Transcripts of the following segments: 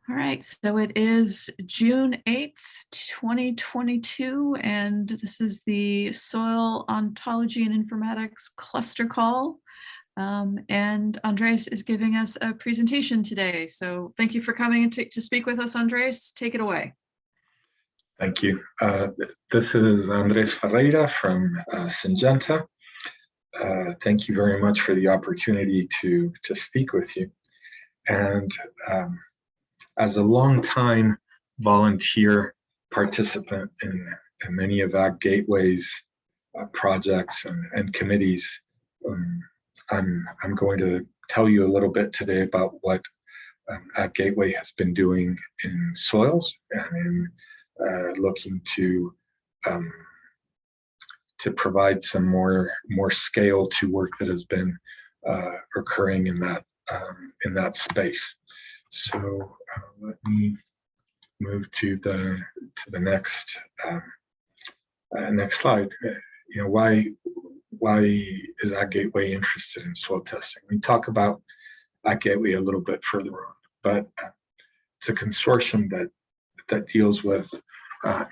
All right, so it is June 8th, 2022, and this is the Soil Ontology and Informatics Cluster Call. And Andres is giving us a presentation today. So thank you for coming to speak with us, Andres. Take it away. Thank you. This is Andres Ferreyra from Syngenta. Thank you very much for the opportunity to speak with you. And as a longtime volunteer participant in many of AgGateway's projects and committees, I'm going to tell you a little bit today about what AgGateway has been doing in soils and in looking to provide some more scale to work that has been occurring in that space. So let me move to the next slide. Why is AgGateway interested in soil testing? We talk about AgGateway a little bit further on, but it's a consortium that deals with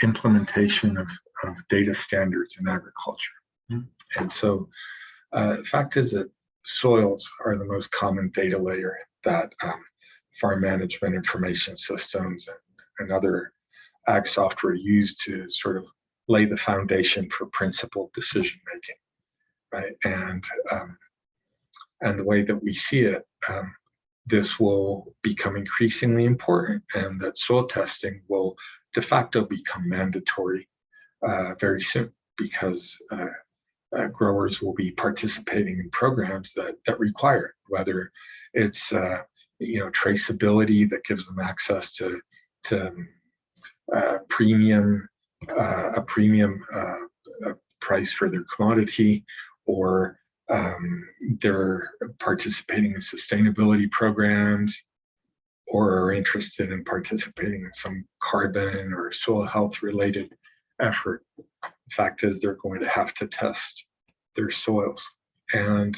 implementation of data standards in agriculture. And so the fact is that soils are the most common data layer that farm management information systems and other ag software use to sort of lay the foundation for principled decision making, right? And the way that we see it, this will become increasingly important, and that soil testing will de facto become mandatory very soon, because growers will be participating in programs that require it, whether it's traceability that gives them access to a premium price for their commodity, or they're participating in sustainability programs, or are interested in participating in some carbon or soil health related effort. The fact is, they're going to have to test their soils. And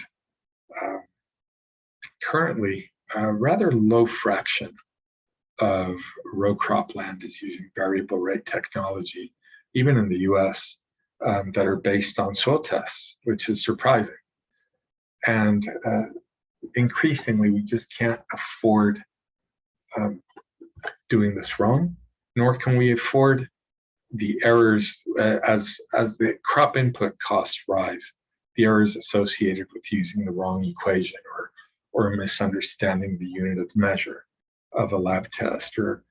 currently, a rather low fraction of row crop land is using variable rate technology, even in the US, that are based on soil tests, which is surprising. And increasingly, we just can't afford doing this wrong, nor can we afford the errors as the crop input costs rise, the errors associated with using the wrong equation or misunderstanding the unit of measure of a lab test, or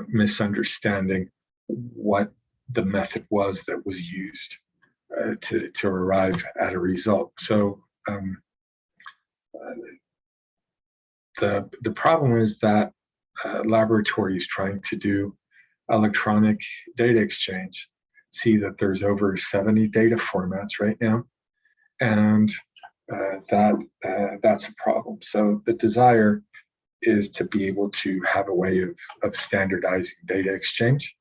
misunderstanding what the method was that was used to arrive at a result. So the problem is that laboratories trying to do electronic data exchange see that there's over 70 data formats right now, and that's a problem. So the desire is to be able to have a way of standardizing data exchange,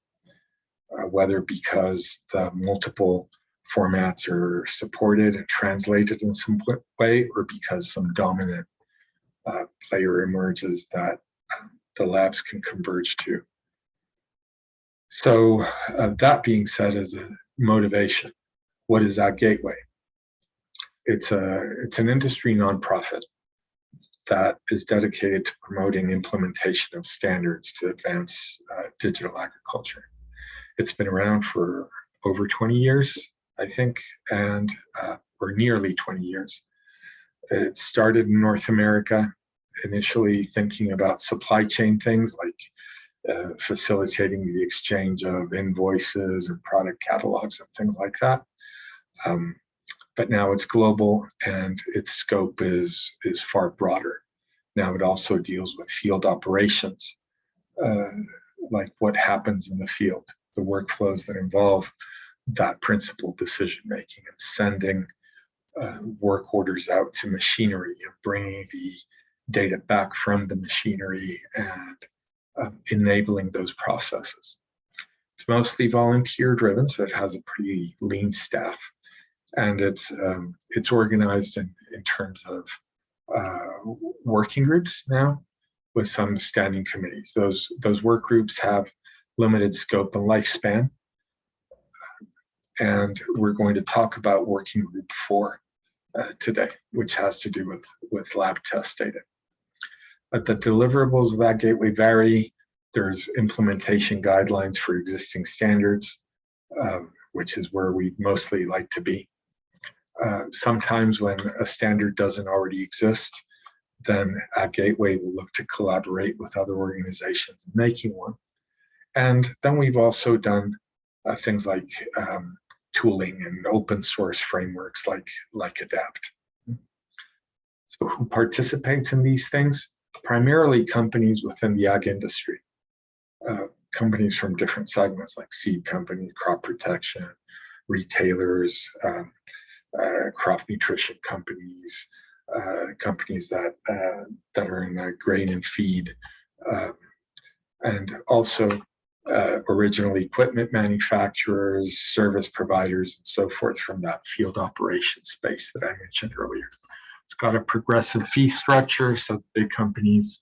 whether because the multiple formats are supported and translated in some way, or because some dominant player emerges that the labs can converge to. So that being said, as a motivation, what is AgGateway? It's an industry nonprofit that is dedicated to promoting implementation of standards to advance digital agriculture. It's been around for over 20 years, I think, and or nearly 20 years. It started in North America, initially thinking about supply chain things like facilitating the exchange of invoices or product catalogs and things like that. But now it's global, and its scope is far broader. Now it also deals with field operations, like what happens in the field, the workflows that involve that principled decision making, and sending work orders out to machinery and bringing the data back from the machinery and enabling those processes. It's mostly volunteer driven, so it has a pretty lean staff. And it's organized in terms of working groups now, with some standing committees. Those work groups have limited scope and lifespan. And we're going to talk about working group 4 today, which has to do with lab test data. But the deliverables of AgGateway vary. There's implementation guidelines for existing standards, which is where we mostly like to be. Sometimes when a standard doesn't already exist, then AgGateway will look to collaborate with other organizations in making one. And then we've also done things like tooling and open source frameworks like Adapt. So who participates in these things? Primarily companies within the ag industry. Companies from different segments like seed companies, crop protection, retailers, crop nutrition companies, companies that are in grain and feed, and also original equipment manufacturers, service providers, and so forth from that field operations space that I mentioned earlier. It's got a progressive fee structure, so big companies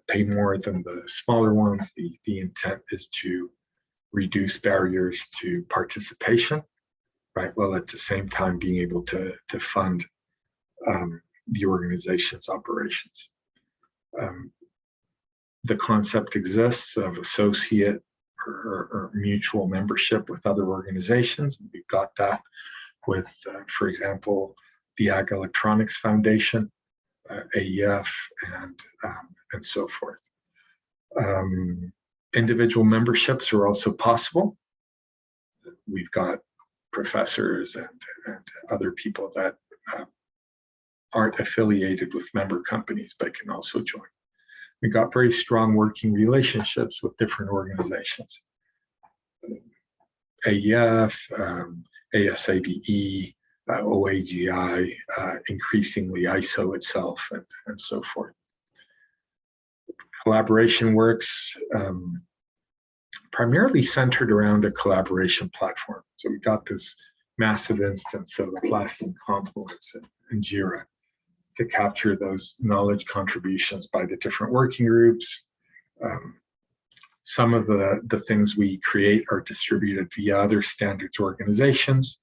pay more than the smaller ones. The intent is to reduce barriers to participation, right? While at the same time being able to fund the organization's operations. The concept exists of associate or mutual membership with other organizations. We've got that with, for example, the Ag Electronics Foundation, AEF, and so forth. Individual memberships are also possible. We've got professors and other people that aren't affiliated with member companies but can also join. We got very strong working relationships with different organizations. AEF, ASABE, OAGI, increasingly ISO itself, and so forth. Collaboration works primarily centered around a collaboration platform. So we got this massive instance of Atlassian Confluence and Jira to capture those knowledge contributions by the different working groups. Some of the things we create are distributed via other standards organizations.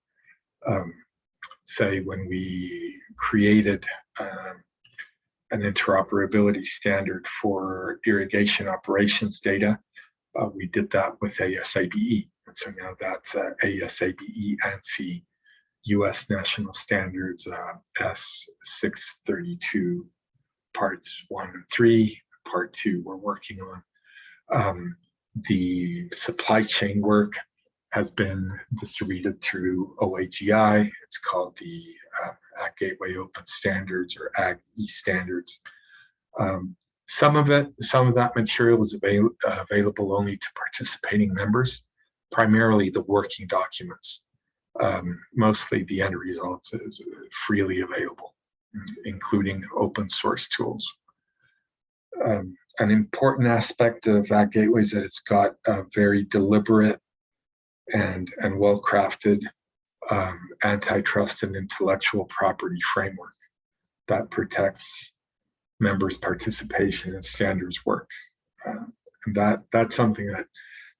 Say when we created an interoperability standard for irrigation operations data, we did that with ASABE. And so now that's ASABE ANSI US National Standards S632 parts 1 and 3, part 2 we're working on. The supply chain work has been distributed through OAGI. It's called the AgGateway Open Standards or AgE Standards. Some of that material is available only to participating members, primarily the working documents. Mostly the end results is freely available, including open source tools. An important aspect of AgGateway is that it's got a very deliberate and well-crafted antitrust and intellectual property framework that protects members' participation in standards work. And that's something that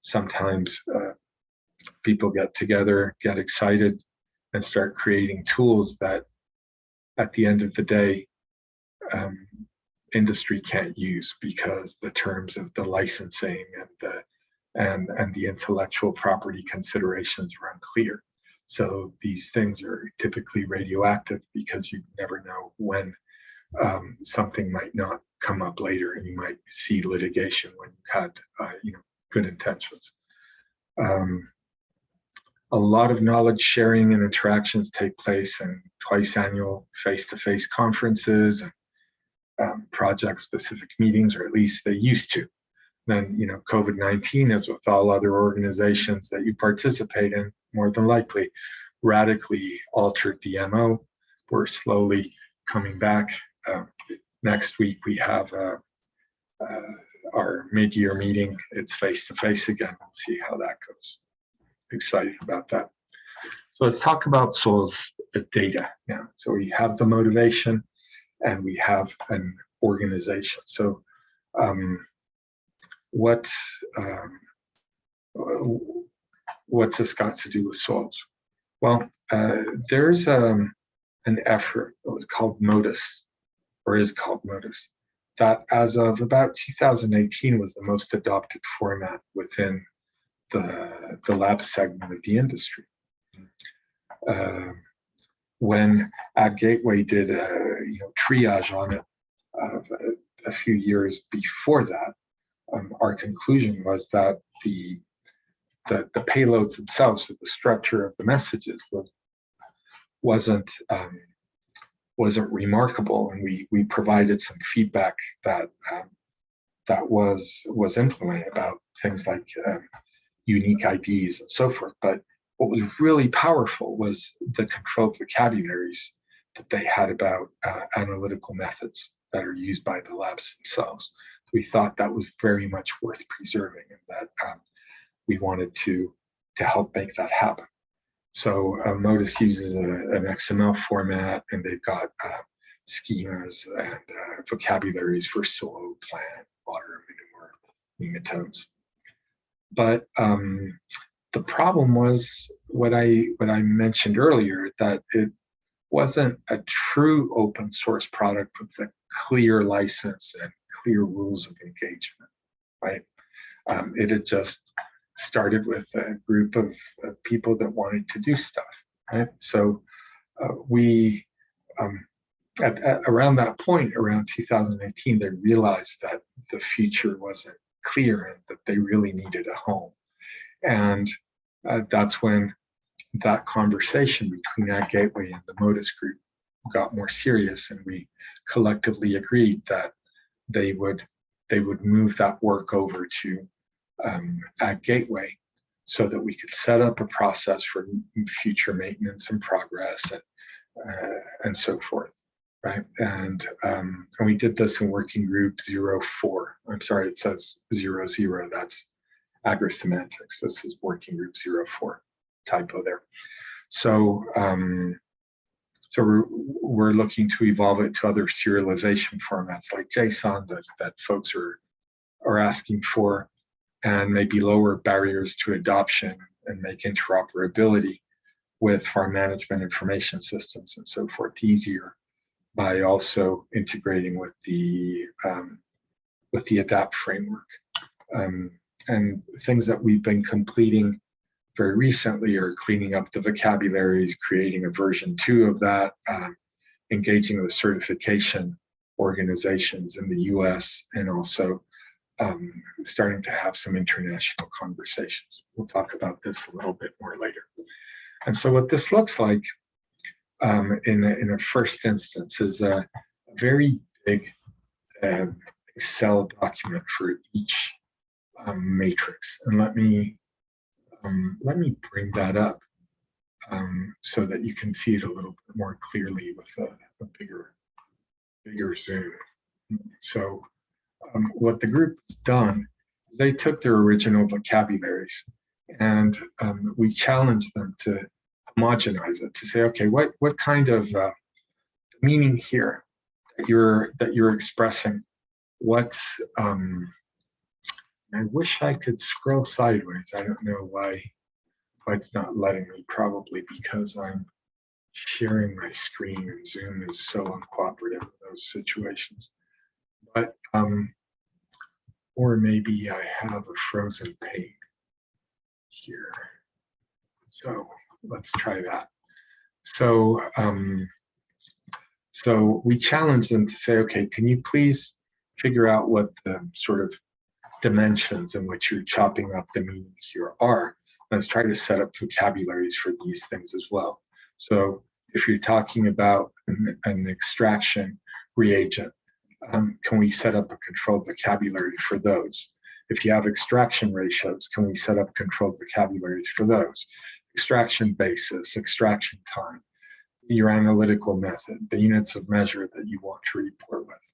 sometimes people get together, get excited, and start creating tools that at the end of the day, industry can't use because the terms of the licensing and the intellectual property considerations are unclear. So these things are typically radioactive because you never know when something might not come up later, and you might see litigation when you had good intentions. A lot of knowledge sharing and interactions take place in twice annual face-to-face conferences, project-specific meetings, or at least they used to. Then, COVID-19, as with all other organizations that you participate in, more than likely radically altered the MO. We're slowly coming back. Next week, we have our mid-year meeting. It's face-to-face again. We'll see how that goes. Excited about that. So let's talk about SOIL's data now. So we have the motivation, and we have an organization. So what's this got to do with soils? Well, there's an effort that was called Modus, or is called Modus, that as of about 2018 was the most adopted format within the lab segment of the industry. When AgGateway did a triage on it a few years before that, our conclusion was that the payloads themselves, so the structure of the messages, wasn't remarkable, and we provided some feedback that was implemented about things like unique IDs and so forth. But what was really powerful was the controlled vocabularies that they had about analytical methods that are used by the labs themselves. We thought that was very much worth preserving, and that we wanted to help make that happen. So Modus uses an XML format, and they've got schemas and vocabularies for soil, plant, water, manure, nematodes. But the problem was what I mentioned earlier, that it wasn't a true open source product with a clear license and clear rules of engagement, right? It had just started with a group of people that wanted to do stuff, right? So we, around that point, around 2018, they realized that the future wasn't clear and that they really needed a home. And that's when that conversation between AgGateway and the Modus group got more serious, and we collectively agreed that they would move that work over to AgGateway, so that we could set up a process for future maintenance and progress and so forth, right? And we did this in working group 04. I'm sorry, it says 00. That's Agrosemantics. This is working group 04. Typo there. So we're looking to evolve it to other serialization formats like JSON that folks are asking for, and maybe lower barriers to adoption and make interoperability with farm management information systems and so forth easier, by also integrating with the ADAPT framework. And things that we've been completing very recently are cleaning up the vocabularies, creating a version 2 of that, engaging with certification organizations in the US, and also starting to have some international conversations. We'll talk about this a little bit more later. And so what this looks like in a first instance is a very big Excel document for each matrix. And let me bring that up so that you can see it a little bit more clearly with a bigger zoom. So what the group has done is they took their original vocabularies, and we challenged them to homogenize it, to say, okay, what kind of meaning here that you're expressing? What's I wish I could scroll sideways. I don't know why it's not letting me, probably because I'm sharing my screen and Zoom is so uncooperative in those situations. But, or maybe I have a frozen pane here. So let's try that. So, so we challenge them to say, okay, can you please figure out what the sort of dimensions in which you're chopping up the meanings here are? Let's try to set up vocabularies for these things as well. So if you're talking about an extraction reagent, can we set up a controlled vocabulary for those? If you have extraction ratios, can we set up controlled vocabularies for those? Extraction basis, extraction time, your analytical method, the units of measure that you want to report with.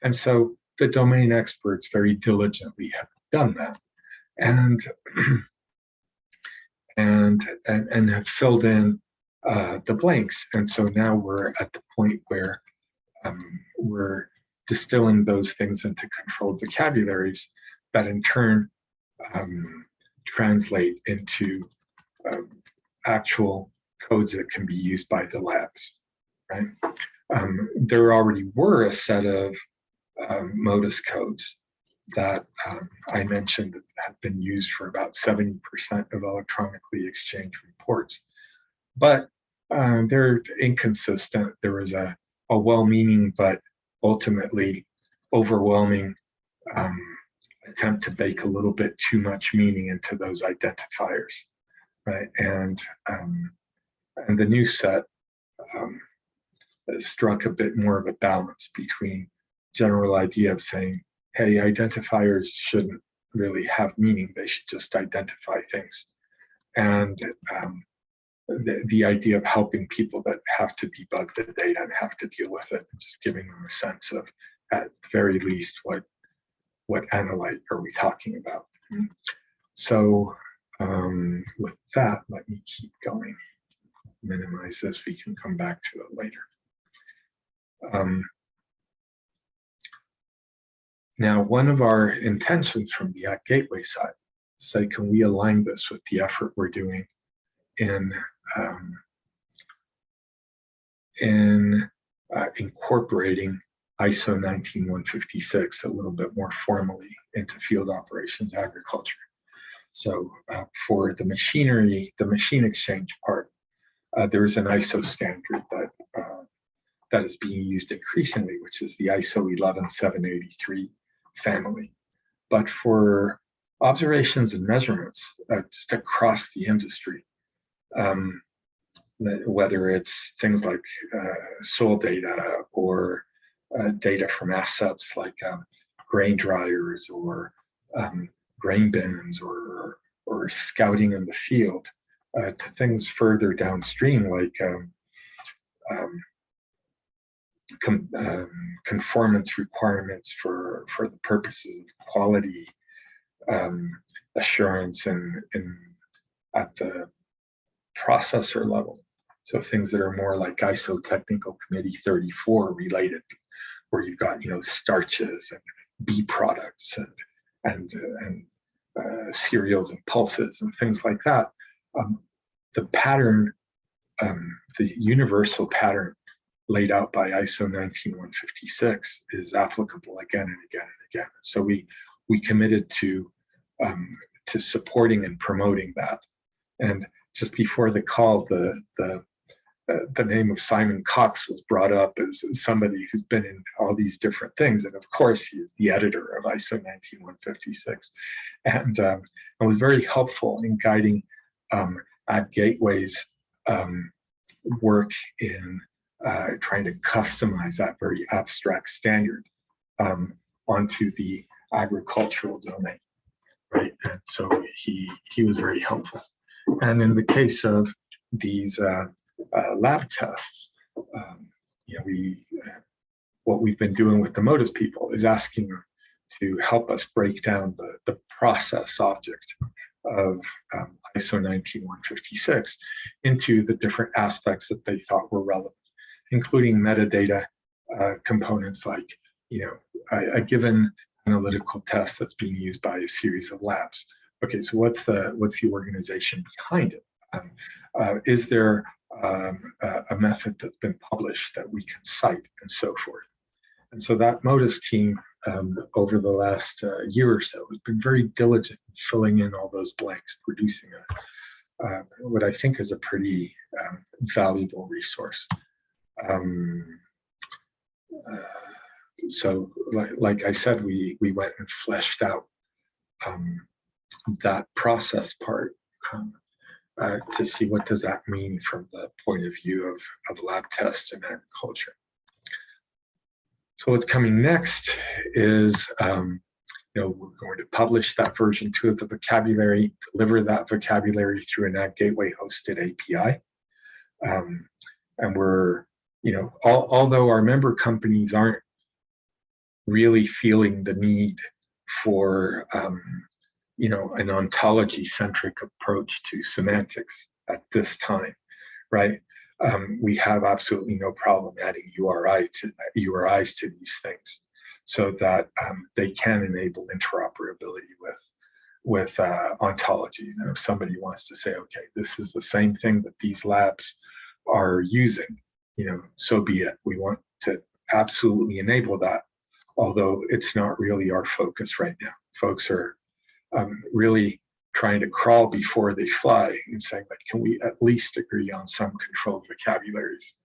And so the domain experts very diligently have done that, and have filled in the blanks. And so now we're at the point where we're distilling those things into controlled vocabularies that in turn translate into actual codes that can be used by the labs, right? There already were a set of Modus codes that I mentioned have been used for about 70% of electronically exchanged reports. But they're inconsistent. There was a well-meaning but ultimately overwhelming attempt to bake a little bit too much meaning into those identifiers, right? And the new set struck a bit more of a balance between general idea of saying, hey, identifiers shouldn't really have meaning, they should just identify things, and the idea of helping people that have to debug the data and have to deal with it, and just giving them a sense of, at the very least, what analyte are we talking about. So with that, let me keep going. Minimize this, we can come back to it later. Now, one of our intentions from the AgGateway side, say, can we align this with the effort we're doing in incorporating ISO 19156 a little bit more formally into field operations agriculture. So for the machinery, the machine exchange part, there is an ISO standard that is being used increasingly, which is the ISO 11783 family. But for observations and measurements just across the industry, whether it's things like soil data or data from assets like grain dryers or grain bins or scouting in the field, to things further downstream like conformance requirements for the purposes of quality assurance at the processor level. So things that are more like ISO Technical Committee 34 related, where you've got, you know, starches and bee products and cereals and pulses and things like that. The pattern, the universal pattern laid out by ISO 19156 is applicable again and again and again. So we committed to supporting and promoting that. And just before the call, the name of Simon Cox was brought up as somebody who's been in all these different things. And of course, he is the editor of ISO 19156, and was very helpful in guiding AgGateway's work in trying to customize that very abstract standard onto the agricultural domain, right? And so he was very helpful. And in the case of these lab tests, you know, what we've been doing with the Modus people is asking them to help us break down the process object of ISO 19156 into the different aspects that they thought were relevant, including metadata components like, you know, a given analytical test that's being used by a series of labs. Okay, so what's the organization behind it? Is there a method that's been published that we can cite, and so forth? And so that Modus team over the last year or so has been very diligent in filling in all those blanks, producing what I think is a pretty valuable resource. So like I said, we went and fleshed out that process part to see what does that mean from the point of view of lab tests in agriculture. So what's coming next is, you know, we're going to publish that version 2 of the vocabulary, deliver that vocabulary through an AgGateway hosted API. And we're, you know, although our member companies aren't really feeling the need for, you know, an ontology-centric approach to semantics at this time, right? We have absolutely no problem adding URIs to these things. so that they can enable interoperability with Ontology. And if somebody wants to say, okay, this is the same thing that these labs are using, so be it. We want to absolutely enable that, although it's not really our focus right now. Folks are really trying to crawl before they fly and saying, like, can we at least agree on some controlled vocabularies?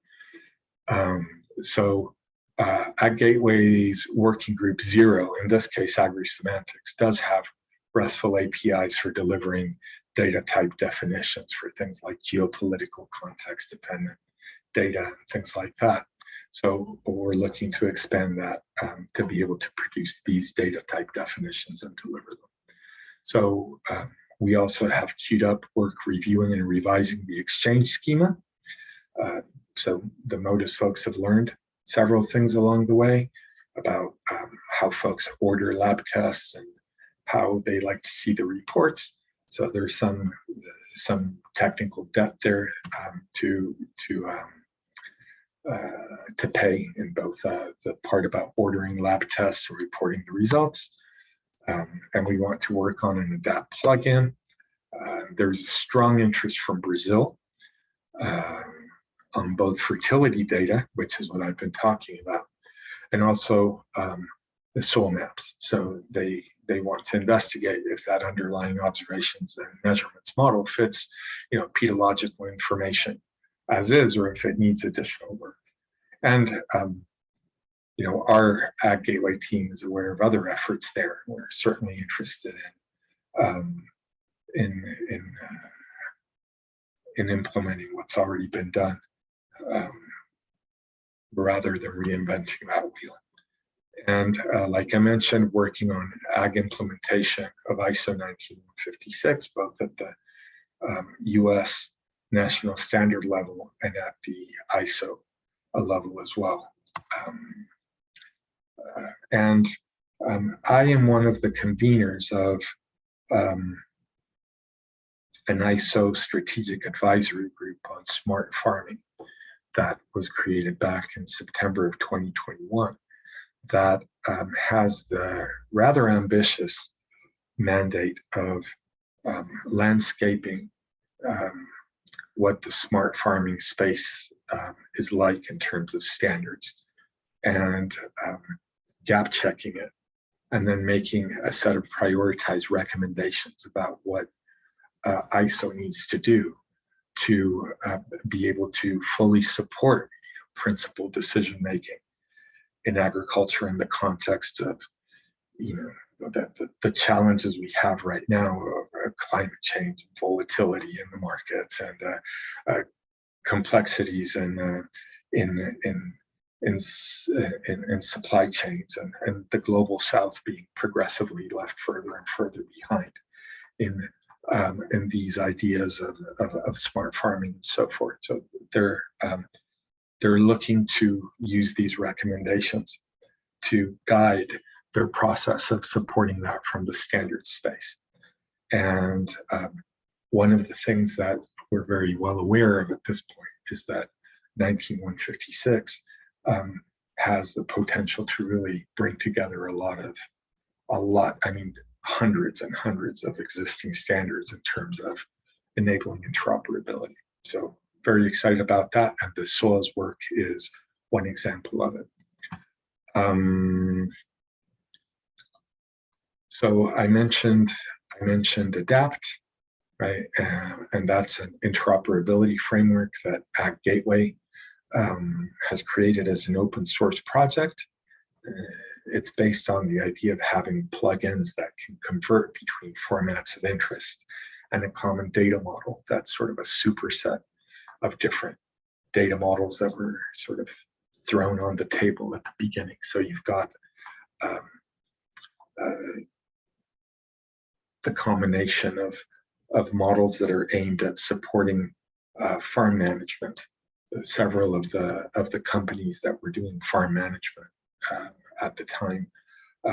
So AgGateway's working group 0, in this case, Agri-Semantics, does have RESTful APIs for delivering data type definitions for things like geopolitical context-dependent data and things like that. So we're looking to expand that to be able to produce these data type definitions and deliver them. So we also have queued up work reviewing and revising the exchange schema. So the Modus folks have learned several things along the way about how folks order lab tests and how they like to see the reports. So there's some technical debt there to pay in both the part about ordering lab tests and reporting the results. And we want to work on an ADAPT plugin. There's a strong interest from Brazil on both fertility data, which is what I've been talking about, and also the soil maps. So they want to investigate if that underlying observations and measurements model fits, pedological information as is, or if it needs additional work. And our AgGateway team is aware of other efforts there. We're certainly interested in implementing what's already been done, rather than reinventing that wheel. And like I mentioned, working on ag implementation of ISO 19156, both at the US national standard level and at the ISO level as well. And I am one of the conveners of an ISO strategic advisory group on smart farming that was created back in September of 2021 that has the rather ambitious mandate of landscaping what the smart farming space is like in terms of standards, and gap checking it, and then making a set of prioritized recommendations about what ISO needs to do to be able to fully support principled decision making in agriculture in the context of the challenges we have right now of climate change, volatility in the markets, and complexities in supply chains, and the global South being progressively left further and further behind in these ideas of smart farming and so forth. So they're looking to use these recommendations to guide their process of supporting that from the standard space. And one of the things that we're very well aware of at this point is that 19156 has the potential to really bring together hundreds and hundreds of existing standards in terms of enabling interoperability. So very excited about that, and the soils work is one example of it. So I mentioned ADAPT, right? And that's an interoperability framework that AgGateway has created as an open source project. It's based on the idea of having plugins that can convert between formats of interest and a common data model that's sort of a superset of different data models that were sort of thrown on the table at the beginning. So you've got the combination of models that are aimed at supporting farm management. Several of the companies that were doing farm management at the time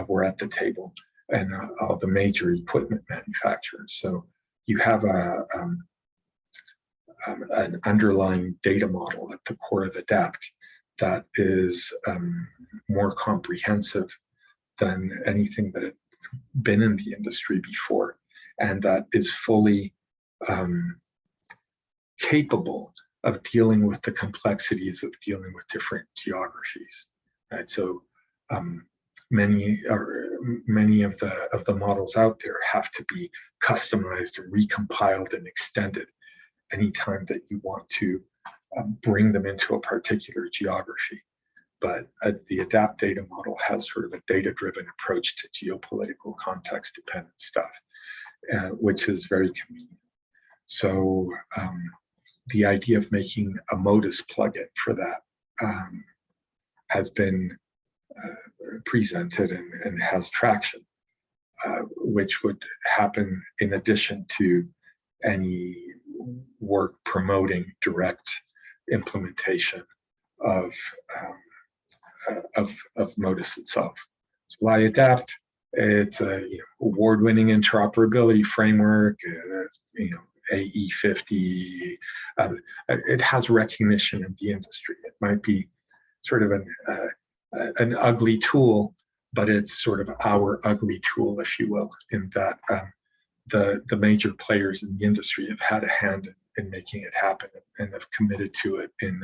were at the table, and all the major equipment manufacturers. So you have an underlying data model at the core of ADAPT that is more comprehensive than anything that had been in the industry before, and that is fully capable of dealing with the complexities of dealing with different geographies. Right, so many of the models out there have to be customized and recompiled and extended anytime that you want to bring them into a particular geography. But the ADAPT data model has sort of a data-driven approach to geopolitical context-dependent stuff, which is very convenient. So the idea of making a Modus plugin for that has been presented and has traction, which would happen in addition to any work promoting direct implementation of Modus itself. So why ADAPT? It's a award-winning interoperability framework. AE50. It has recognition in the industry. It might be sort of an ugly tool, but it's sort of our ugly tool, if you will, in that the major players in the industry have had a hand in making it happen and have committed to it in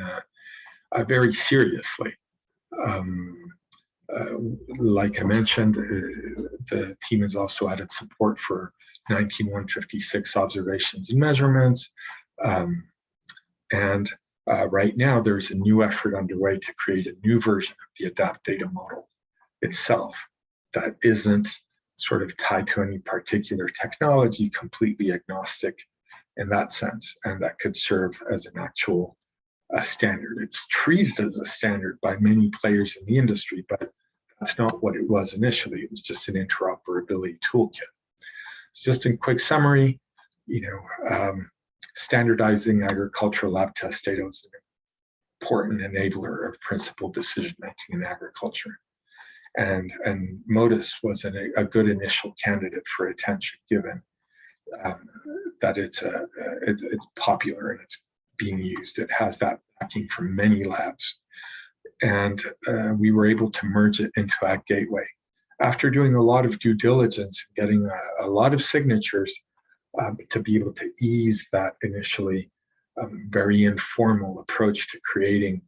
very seriously. Like I mentioned, the team has also added support for 19156 observations and measurements. Right now, there's a new effort underway to create a new version of the ADAPT data model itself that isn't sort of tied to any particular technology, completely agnostic in that sense, and that could serve as an actual standard. It's treated as a standard by many players in the industry, but that's not what it was initially. It was just an interoperability toolkit. Just in quick summary, standardizing agricultural lab test data is an important enabler of principled decision-making in agriculture. And Modus was a good initial candidate for attention, given that it's popular and it's being used. It has that backing from many labs. And we were able to merge it into AgGateway. After doing a lot of due diligence, getting a lot of signatures to be able to ease that initially very informal approach to creating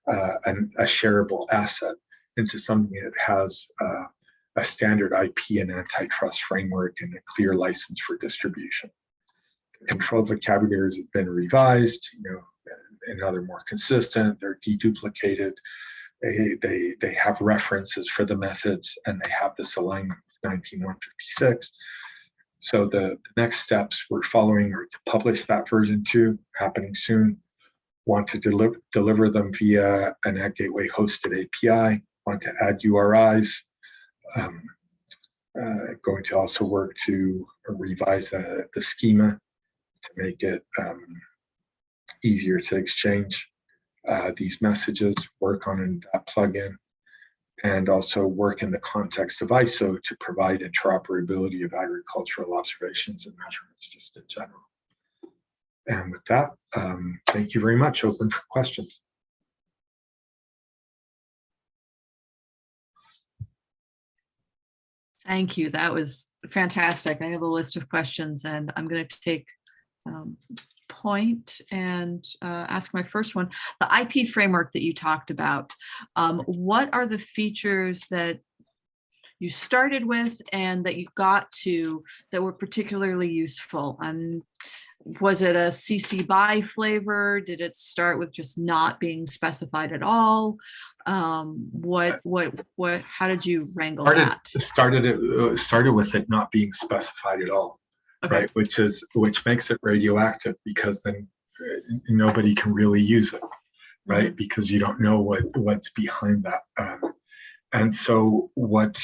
a shareable asset into something that has a standard IP and antitrust framework and a clear license for distribution. Control vocabularies have been revised, and now they're more consistent, they're deduplicated, they have references for the methods, and they have this alignment with 19156. So the next steps we're following are to publish that version 2, happening soon. Want to deliver them via an AgGateway hosted API. Want to add URIs. Going to also work to revise the schema to make it easier to exchange these messages, work on a plugin, and also work in the context of ISO to provide interoperability of agricultural observations and measurements just in general. And with that, thank you very much. Open for questions. Thank you. That was fantastic. I have a list of questions, and I'm going to take point and ask my first one. The IP framework that you talked about, what are the features that you started with and that you got to that were particularly useful? Was it a CC BY flavor? Did it start with just not being specified at all? How did you wrangle that? Started with it not being specified at all. Okay. Right, which makes it radioactive, because then nobody can really use it, right? Mm-hmm. Because you don't know what's behind that. And so what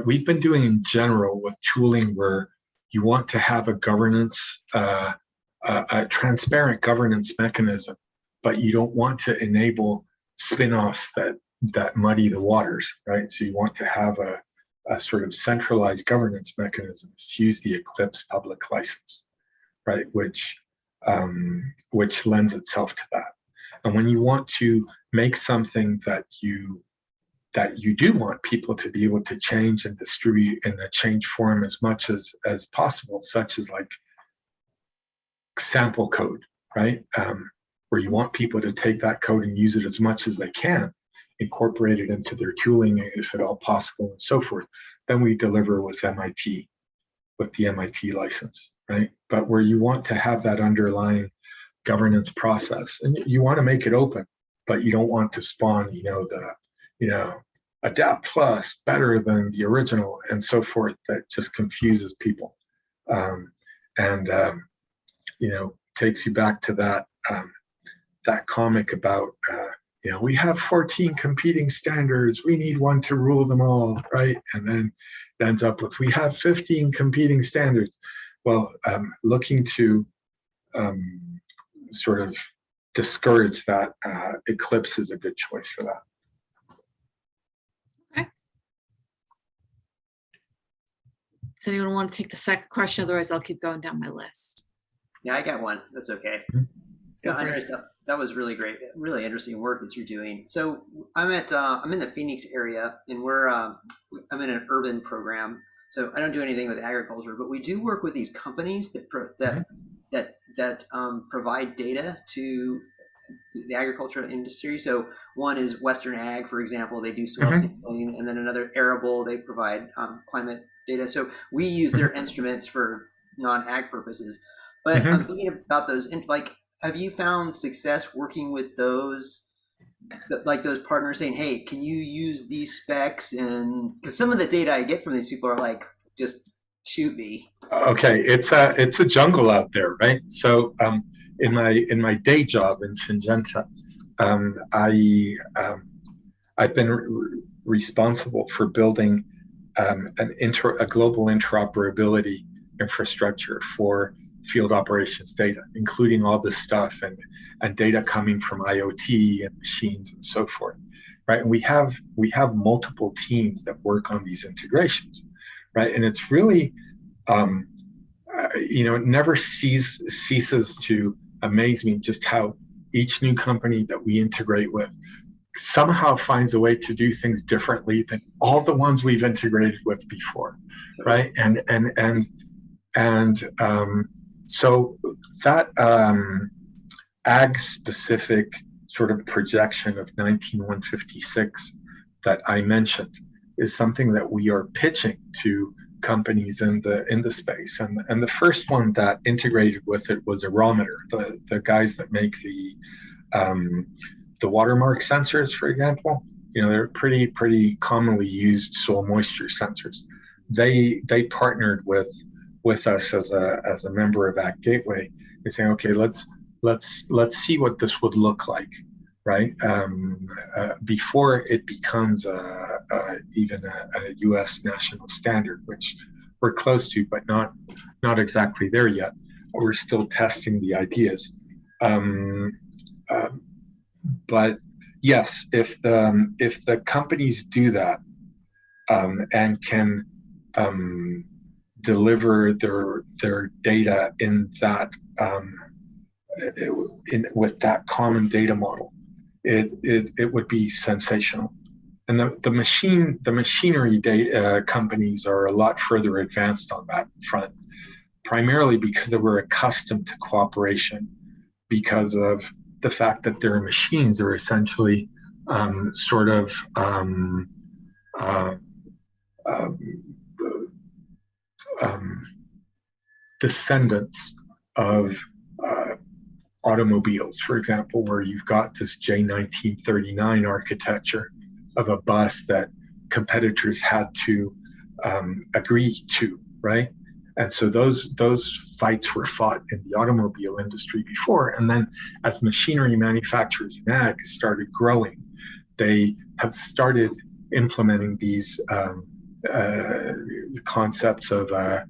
we've been doing in general with tooling, where you want to have a governance, a transparent governance mechanism, but you don't want to enable spin-offs that muddy the waters, right? So you want to have a sort of centralized governance mechanisms to use the Eclipse public license, right? Which lends itself to that. And when you want to make something that that you do want people to be able to change and distribute in a change form as much as possible, such as like sample code, right? Where you want people to take that code and use it as much as they can, incorporate it into their tooling if at all possible, and so forth. Then we deliver with MIT, with the MIT license, right? But where you want to have that underlying governance process, and you want to make it open, but you don't want to spawn, adapt plus better than the original and so forth. That just confuses people, and takes you back to that that comic about we have 14 competing standards, we need one to rule them all, right? And then it ends up with we have 15 competing standards. Well, looking to sort of discourage that, Eclipse is a good choice for that. Okay. Does anyone want to take the second question? Otherwise, I'll keep going down my list. Yeah, I got one. That's okay. So that was really great, really interesting work that you're doing. So I'm in the Phoenix area, and I'm in an urban program. So I don't do anything with agriculture, but we do work with these companies that provide data to the agriculture industry. So one is Western Ag, for example. They do soil sampling, and then another Arable. They provide climate data. So we use their instruments for non-ag purposes. But I'm thinking about those, have you found success working with those partners saying, hey, can you use these specs? And because some of the data I get from these people are like, just shoot me. Okay, it's a jungle out there, right? So in my day job in Syngenta, I've been responsible for building a global interoperability infrastructure for field operations data, including all this stuff and data coming from IoT and machines and so forth, right? And we have multiple teams that work on these integrations, right? And it's really, it never ceases to amaze me just how each new company that we integrate with somehow finds a way to do things differently than all the ones we've integrated with before, right? So that ag-specific sort of projection of 19156 that I mentioned is something that we are pitching to companies in the space. And the first one that integrated with it was Agronomic, the guys that make the watermark sensors, for example. They're pretty commonly used soil moisture sensors. They partnered with us as a member of AgGateway. They're saying, okay, let's see what this would look like, right? Before it becomes even a U.S. national standard, which we're close to, but not exactly there yet. We're still testing the ideas. But yes, if the companies do that and can deliver their data in that with that common data model, it would be sensational. And the machinery data companies are a lot further advanced on that front, primarily because they were accustomed to cooperation, because of the fact that their machines are essentially descendants of automobiles, for example, where you've got this J1939 architecture of a bus that competitors had to agree to, right? And so those fights were fought in the automobile industry before. And then as machinery manufacturers in ag started growing, they have started implementing these concepts of a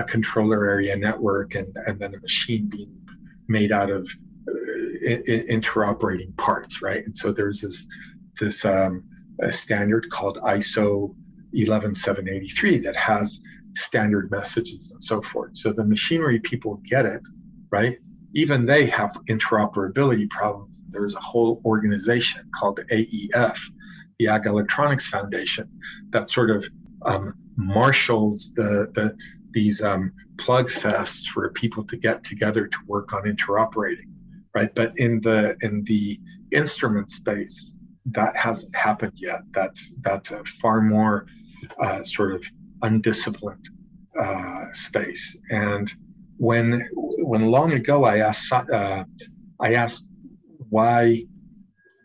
controller area network and then a machine being made out of interoperating parts, right? And so there's this a standard called ISO 11783 that has standard messages and so forth. So the machinery people get it, right? Even they have interoperability problems. There's a whole organization called AEF, the the Ag Electronics Foundation that sort of marshals these plug fests for people to get together to work on interoperating, right? But in the instrument space, that hasn't happened yet. That's a far more sort of undisciplined space. And when long ago I asked why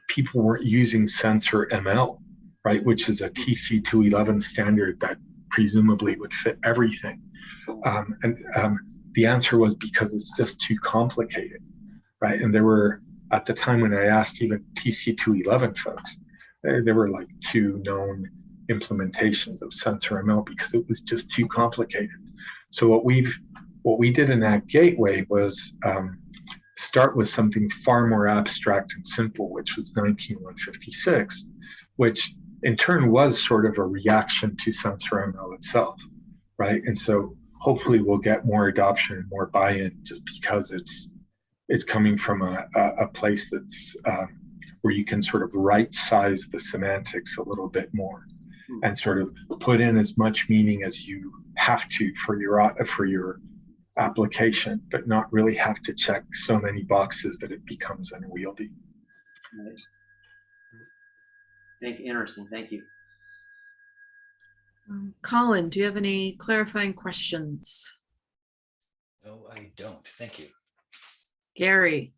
people weren't using sensor ML, right, which is a TC211 standard that presumably would fit everything. The answer was because it's just too complicated, right? And there were, at the time when I asked even TC211 folks, there were like 2 known implementations of sensor ML because it was just too complicated. So what we did in AgGateway was start with something far more abstract and simple, which was 19156, which in turn was sort of a reaction to sensor ML itself, right? And so hopefully we'll get more adoption and more buy-in just because it's coming from a place that's where you can sort of right-size the semantics a little bit more and sort of put in as much meaning as you have to for your application, but not really have to check so many boxes that it becomes unwieldy. Right. Interesting. Thank you. Colin, do you have any clarifying questions? No, I don't. Thank you. Gary?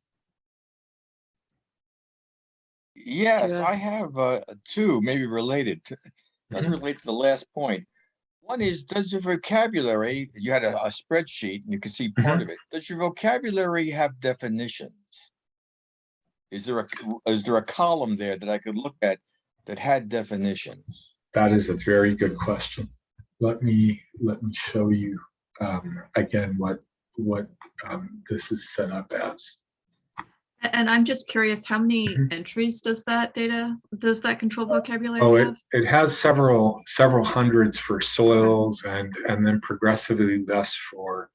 Yes, Yeah. I have 2, maybe related. Doesn't relate to the last point. One is, does your vocabulary, you had a spreadsheet and you can see part of it. Does your vocabulary have definitions? Is there a column there that I could look at that had definitions? That is a very good question. Let me show you again what this is set up as. And I'm just curious, how many entries does that control vocabulary have? It has several hundreds for soils and then progressively less for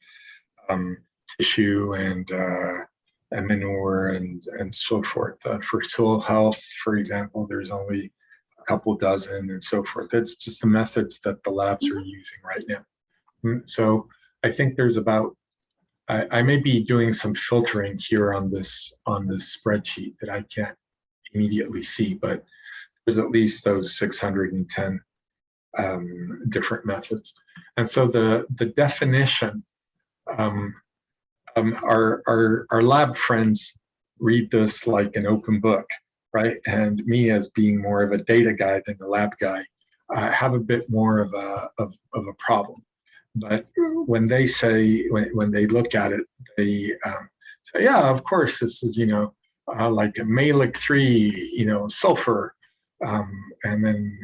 tissue and manure and so forth. For soil health, for example, there's only a couple dozen and so forth. It's just the methods that the labs are using right now. So I think there's about, I may be doing some filtering here on this spreadsheet that I can't immediately see, but there's at least those 610 different methods. And so the definition, our lab friends read this like an open book, right? And me, as being more of a data guy than a lab guy, have a bit more of a problem. But when they say, when they look at it, they say, yeah, of course, this is, like a malic 3, sulfur. And then,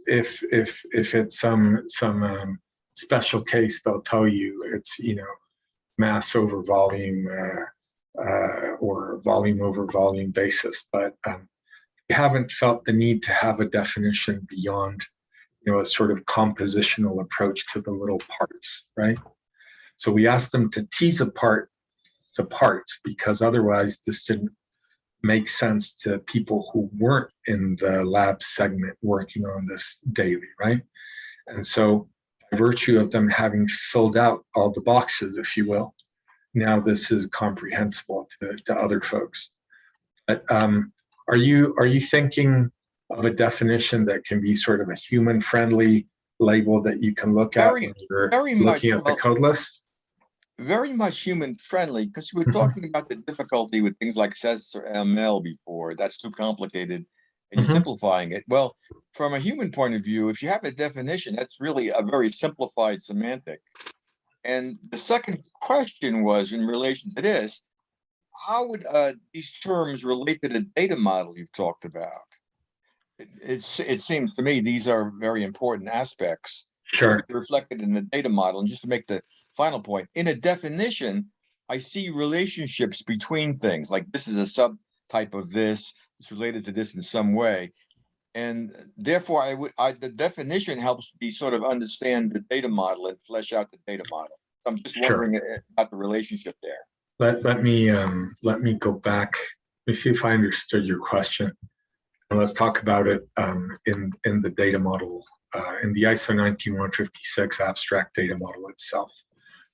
if it's some special case, they'll tell you it's, mass over volume or volume over volume basis. But we haven't felt the need to have a definition beyond a sort of compositional approach to the little parts, right? So we asked them to tease apart the parts because otherwise this didn't make sense to people who weren't in the lab segment working on this daily, right? And so by virtue of them having filled out all the boxes, if you will, now this is comprehensible to other folks. But are you thinking of a definition that can be sort of a human-friendly label that you can look at when you're looking at the code list? Very much human-friendly, because we were talking about the difficulty with things like sensor ML before. That's too complicated, and you're simplifying it. Well, from a human point of view, if you have a definition, that's really a very simplified semantic. And the second question was in relation to this, how would these terms relate to the data model you've talked about? It seems to me these are very important aspects. Sure. Reflected in the data model. And just to make the final point, in a definition, I see relationships between things, like this is a subtype of this, it's related to this in some way. And therefore, the definition helps me sort of understand the data model and flesh out the data model. I'm just wondering about the relationship there. Let me go back. Let me see if I understood your question. And let's talk about it in the data model, in the ISO 19156 abstract data model itself,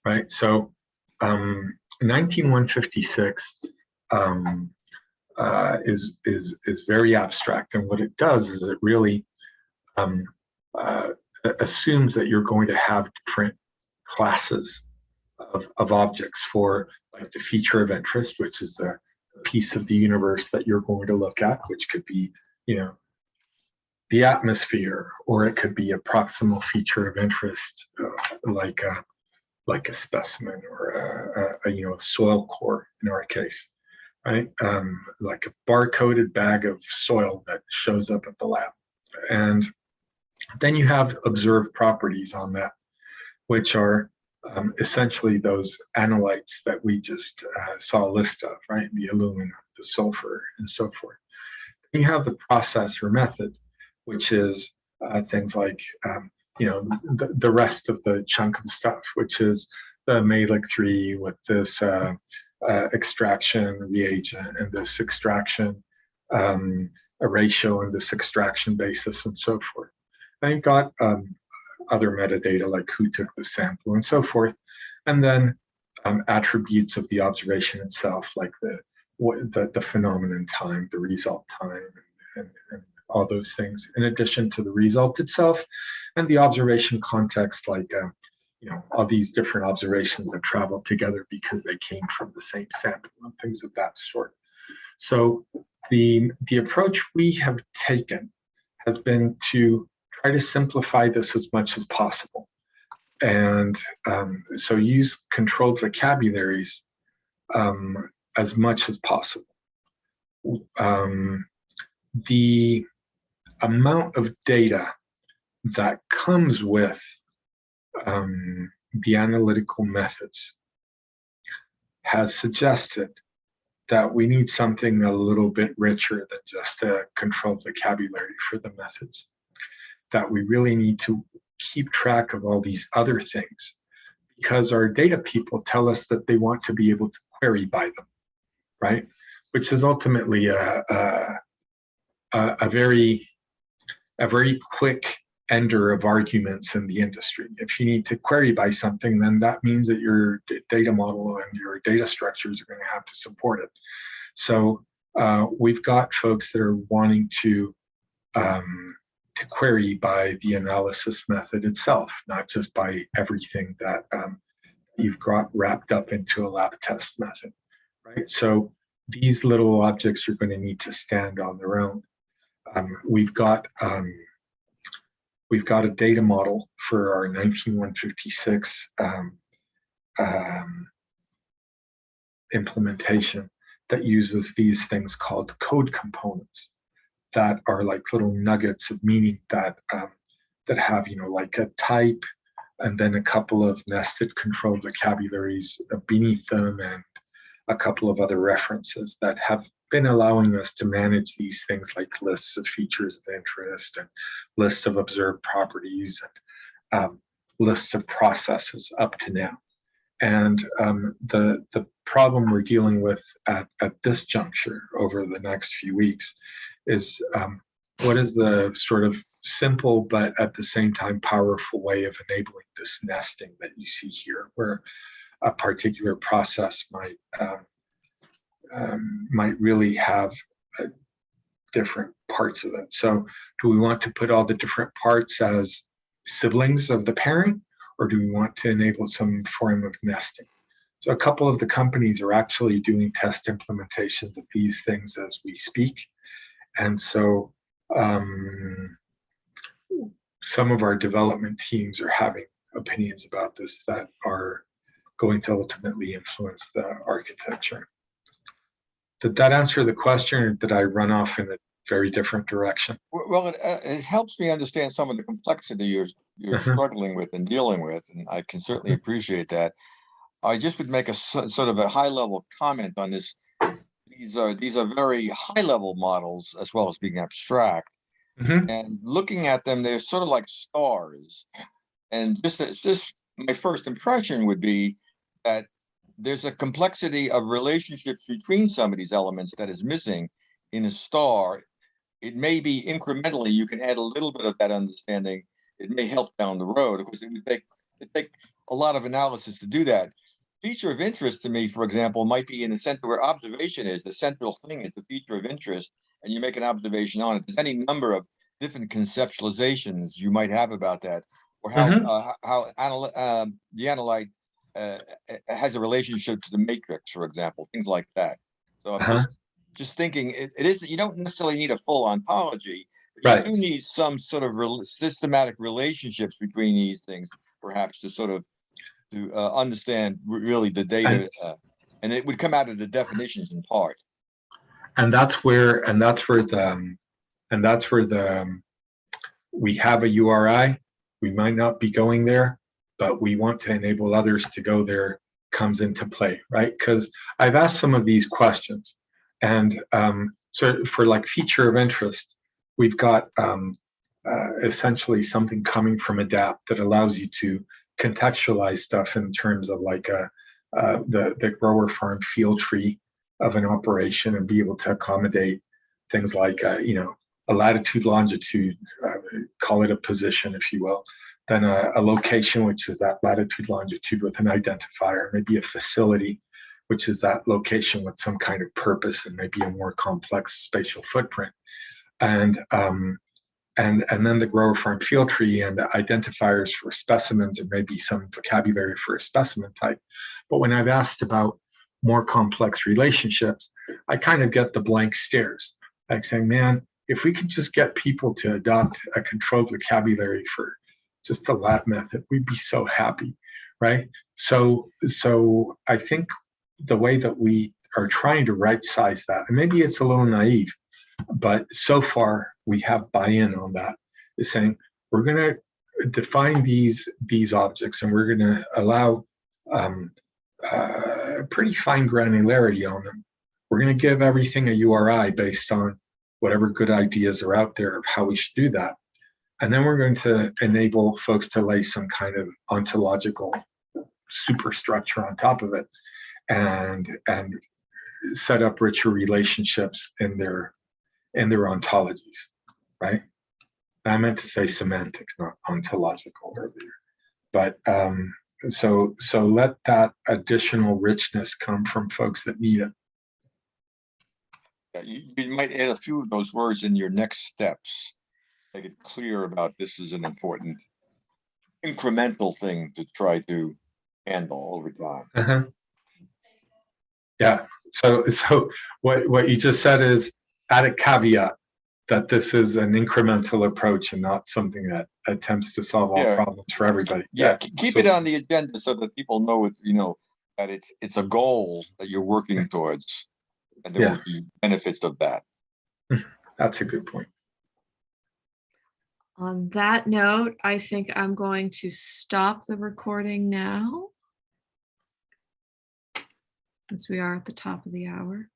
right? So 19156 is very abstract, and what it does is it really assumes that you're going to have different classes of objects for, like, the feature of interest, which is the piece of the universe that you're going to look at, which could be, the atmosphere, or it could be a proximal feature of interest, like a specimen, or a soil core in our case, right? Like a barcoded bag of soil that shows up at the lab. And then you have observed properties on that, which are essentially those analytes that we just saw a list of, right? The aluminum, the sulfur, and so forth. Then you have the process or method, which is things like, the rest of the chunk of stuff, which is the Malik-3 with this extraction reagent and this extraction a ratio and this extraction basis and so forth. And you've got other metadata like who took the sample and so forth, and then attributes of the observation itself, like the phenomenon time, the result time, and all those things, in addition to the result itself and the observation context, like all these different observations that traveled together because they came from the same sample and things of that sort. So the approach we have taken has been to try to simplify this as much as possible, and so use controlled vocabularies as much as possible. The amount of data that comes with the analytical methods has suggested that we need something a little bit richer than just a controlled vocabulary for the methods, that we really need to keep track of all these other things, because our data people tell us that they want to be able to query by them, right? Which is ultimately a very quick ender of arguments in the industry. If you need to query by something, then that means that your data model and your data structures are going to have to support it. So we've got folks that are wanting to query by the analysis method itself, not just by everything that you've got wrapped up into a lab test method, right? So these little objects are going to need to stand on their own. We've got a data model for our 19156 implementation that uses these things called code components that are like little nuggets of meaning that that have, like a type and then a couple of nested controlled vocabularies beneath them and a couple of other references that have been allowing us to manage these things like lists of features of interest and lists of observed properties and lists of processes up to now. And the problem we're dealing with at this juncture over the next few weeks is what is the sort of simple but at the same time powerful way of enabling this nesting that you see here, where a particular process might really have different parts of it. So do we want to put all the different parts as siblings of the parent, or do we want to enable some form of nesting? So a couple of the companies are actually doing test implementations of these things as we speak. And so some of our development teams are having opinions about this that are going to ultimately influence the architecture. Did that answer the question, or did I run off in a very different direction? Well, it helps me understand some of the complexity you're struggling with and dealing with, and I can certainly appreciate that. I just would make a sort of a high-level comment on this. These are very high-level models as well as being abstract. And looking at them, they're sort of like stars. And just my first impression would be that there's a complexity of relationships between some of these elements that is missing in a star. it may be incrementally, you can add a little bit of that understanding. It may help down the road, because it would take a lot of analysis to do that. Feature of interest to me, for example, might be in the center where observation is. The central thing is the feature of interest, and you make an observation on it. There's any number of different conceptualizations you might have about that, or how the analyte has a relationship to the matrix, for example, things like that. So I'm just thinking it is, you don't necessarily need a full ontology, but you do need some sort of systematic relationships between these things, perhaps, to sort of understand really the data, and it would come out of the definitions in part. And that's where we have a URI. We might not be going there, but we want to enable others to go there comes into play, right? Because I've asked some of these questions, and so for like feature of interest, we've got essentially something coming from ADAPT that allows you to contextualize stuff in terms of like the grower farm field tree of an operation, and be able to accommodate things like a latitude, longitude, call it a position, if you will, then a location, which is that latitude, longitude with an identifier, maybe a facility, which is that location with some kind of purpose and maybe a more complex spatial footprint, and then the grower farm field tree and identifiers for specimens, and maybe some vocabulary for a specimen type. But when I've asked about more complex relationships, I kind of get the blank stares, like saying, man, if we could just get people to adopt a controlled vocabulary for just the lab method, we'd be so happy, right? So I think the way that we are trying to right size that, and maybe it's a little naive, but so far we have buy-in on that, is saying we're going to define these objects, and we're going to allow pretty fine granularity on them. We're going to give everything a URI based on whatever good ideas are out there of how we should do that. And then we're going to enable folks to lay some kind of ontological superstructure on top of it, and set up richer relationships in their ontologies, right? I meant to say semantic, not ontological earlier. But so let that additional richness come from folks that need it. You might add a few of those words in your next steps. Make it clear about this is an important incremental thing to try to handle over time. Yeah. So what you just said is add a caveat that this is an incremental approach and not something that attempts to solve all problems for everybody. Keep it on the agenda so that people know it, that it's a goal that you're working towards, and there will be benefits of that. That's a good point. On that note, I think I'm going to stop the recording now, since we are at the top of the hour.